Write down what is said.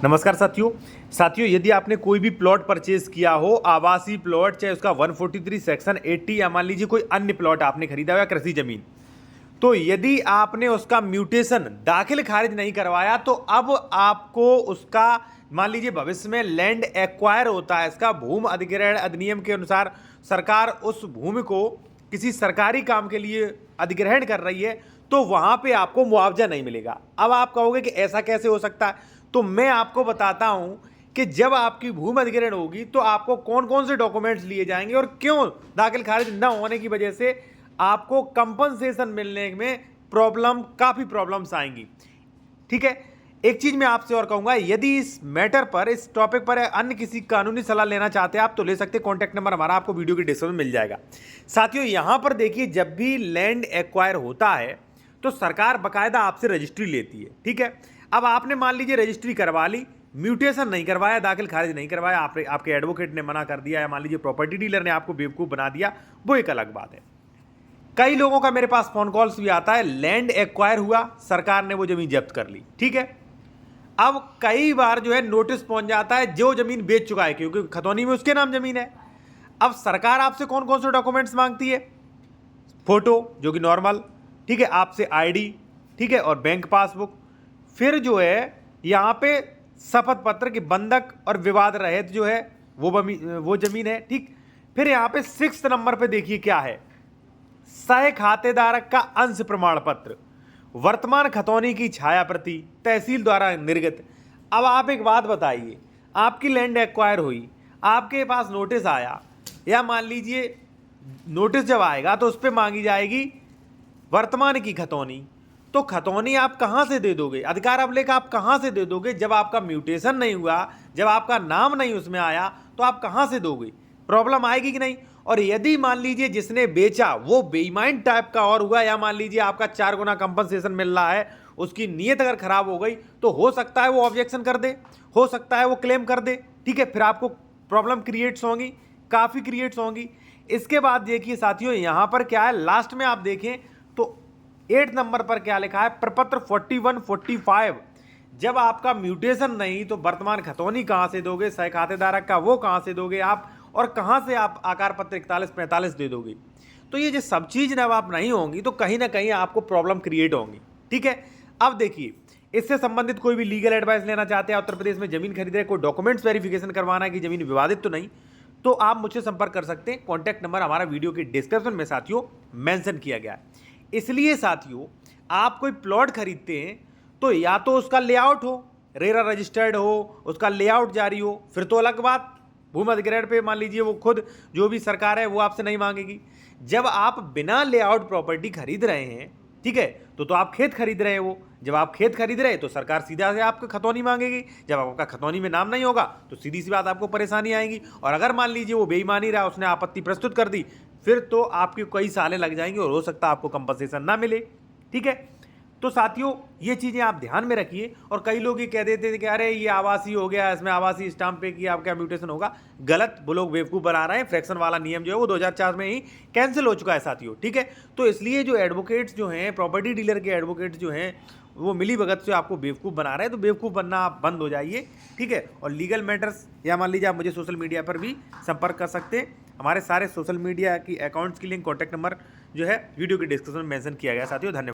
नमस्कार साथियों यदि आपने कोई भी प्लॉट परचेज किया हो, आवासीय प्लॉट, चाहे उसका 143 सेक्शन 80 या मान लीजिए कोई अन्य प्लॉट आपने खरीदा हो या कृषि जमीन, तो यदि आपने उसका म्यूटेशन दाखिल खारिज नहीं करवाया तो अब आपको उसका मान लीजिए भविष्य में लैंड एक्वायर होता है। इसका भूमि अधिग्रहण अधिनियम के अनुसार सरकार उस भूमि को किसी सरकारी काम के लिए अधिग्रहण कर रही है, तो वहां पे आपको मुआवजा नहीं मिलेगा। अब आप कहोगे कि ऐसा कैसे हो सकता है, तो मैं आपको बताता हूं कि जब आपकी भूमि अधिग्रहण होगी तो आपको कौन कौन से डॉक्यूमेंट्स लिए जाएंगे और क्यों दाखिल खारिज न होने की वजह से आपको कंपनसेशन मिलने में काफ़ी प्रॉब्लम्स आएंगी। ठीक है, एक चीज़ मैं आपसे और कहूँगा, यदि इस मैटर पर, इस टॉपिक पर अन्य किसी कानूनी सलाह लेना चाहते हैं आप तो ले सकते हैं। कॉन्टैक्ट नंबर हमारा आपको वीडियो के डिस्क्रिप्शन में मिल जाएगा। साथियों यहाँ पर देखिए, जब भी लैंड एक्वायर होता है तो सरकार बाकायदा आपसे रजिस्ट्री लेती है। ठीक है, अब आपने मान लीजिए रजिस्ट्री करवा ली, म्यूटेशन नहीं करवाया, दाखिल खारिज नहीं करवाया, आपके एडवोकेट ने मना कर दिया या मान लीजिए प्रॉपर्टी डीलर ने आपको बेवकूफ़ बना दिया, वो एक अलग बात है। कई लोगों का मेरे पास फोन कॉल्स भी आता है, लैंड एक्वायर हुआ, सरकार ने वो जमीन जब्त कर ली। ठीक है, अब कई बार जो है नोटिस पहुंच जाता है जो जमीन बेच चुका है, क्योंकि खतौनी में उसके नाम जमीन है। अब सरकार आपसे कौन कौन से डॉक्यूमेंट्स मांगती है? फोटो जो कि नॉर्मल, ठीक है, आपसे आईडी, ठीक है, और बैंक पासबुक, फिर जो है यहाँ पे शपथ पत्र की बंधक और विवाद रहित जो है वो जमीन है। ठीक, फिर यहाँ पे 6 नंबर पे देखिए क्या है, सह खातेदारक का अंश प्रमाण पत्र, वर्तमान खतौनी की छाया प्रति, तहसील द्वारा निर्गत। अब आप एक बात बताइए, आपकी लैंड एक्वायर हुई, आपके पास नोटिस आया, या मान लीजिए नोटिस जब आएगा तो उस पर मांगी जाएगी वर्तमान की खतौनी, तो खतौनी आप कहां से दे दोगे? अधिकार अभिलेख आप कहां से दे दोगे? जब आपका म्यूटेशन नहीं हुआ, जब आपका नाम नहीं उसमें आया, तो आप कहां से दोगे? प्रॉब्लम आएगी कि नहीं? और यदि मान लीजिए जिसने बेचा वो बेईमान टाइप का और हुआ, या मान लीजिए आपका 4 गुना कंपनसेशन मिल रहा है, उसकी नीयत अगर खराब हो गई तो हो सकता है वो ऑब्जेक्शन कर दे, हो सकता है वो क्लेम कर दे। ठीक है, फिर आपको प्रॉब्लम क्रिएट्स होंगी, काफ़ी क्रिएट्स होंगी। इसके बाद देखिए साथियों, यहाँ पर क्या है, लास्ट में आप देखें तो 8 नंबर पर क्या लिखा है, प्रपत्र 4145। जब आपका म्यूटेशन नहीं तो वर्तमान खतौनी कहां से दोगे, सह खातेदारक का वो कहां से दोगे आप, और कहां से आप आकार पत्र 4145 दे दोगे? तो ये जो सब चीज जब आप नहीं होंगी तो कहीं ना कहीं आपको प्रॉब्लम क्रिएट होंगी। ठीक है, अब देखिए, इससे संबंधित कोई भी लीगल एडवाइस लेना चाहते हैं, उत्तर प्रदेश में जमीन खरीद रहे, कोई डॉक्यूमेंट्स वेरिफिकेशन करवाना है कि जमीन विवादित तो नहीं, तो आप मुझसे संपर्क कर सकते हैं। कॉन्टैक्ट नंबर हमारा वीडियो के डिस्क्रिप्शन में साथियों मेंशन किया गया है। इसलिए साथियों, आप कोई प्लॉट खरीदते हैं तो या तो उसका लेआउट हो, रेरा रजिस्टर्ड हो, उसका लेआउट जारी हो, फिर तो अलग बात, भूमि अधिग्रहण पे मान लीजिए वो खुद जो भी सरकार है वो आपसे नहीं मांगेगी। जब आप बिना लेआउट प्रॉपर्टी खरीद रहे हैं, ठीक है, तो आप खेत खरीद रहे हो, जब आप खेत खरीद रहे हैं तो सरकार सीधा से आपको खतौनी मांगेगी। जब आपका खतौनी में नाम नहीं होगा तो सीधी सी बात आपको परेशानी आएगी। और अगर मान लीजिए वो बेईमानी रहा, उसने आपत्ति प्रस्तुत कर दी, फिर तो आपकी कई सालें लग जाएंगी और हो सकता है आपको कंपनसेशन ना मिले। ठीक है, तो साथियों ये चीज़ें आप ध्यान में रखिए। और कई लोग ये कह देते थे कि अरे ये आवासीय हो गया, इसमें आवासीय स्टाम्प पे किया, आपका म्यूटेशन होगा। गलत, वो लोग बेवकूफ़ बना रहे हैं। फ्रैक्शन वाला नियम जो है वो 2004 में ही कैंसिल हो चुका है साथियों। ठीक है, तो इसलिए जो एडवोकेट्स जो हैं, प्रॉपर्टी डीलर के एडवोकेट्स जो हैं, वो मिली भगत से आपको बेवकूफ़ बना रहे हैं, तो बेवकूफ़ बनना आप बंद हो जाइए। ठीक है, और लीगल मैटर्स या मान लीजिए आप मुझे सोशल मीडिया पर भी संपर्क कर सकते हैं। हमारे सारे सोशल मीडिया की अकाउंट्स की लिंक, कॉन्टैक्ट नंबर जो है वीडियो के डिस्क्रिप्शन में मेंशन किया गया। साथियों धन्यवाद।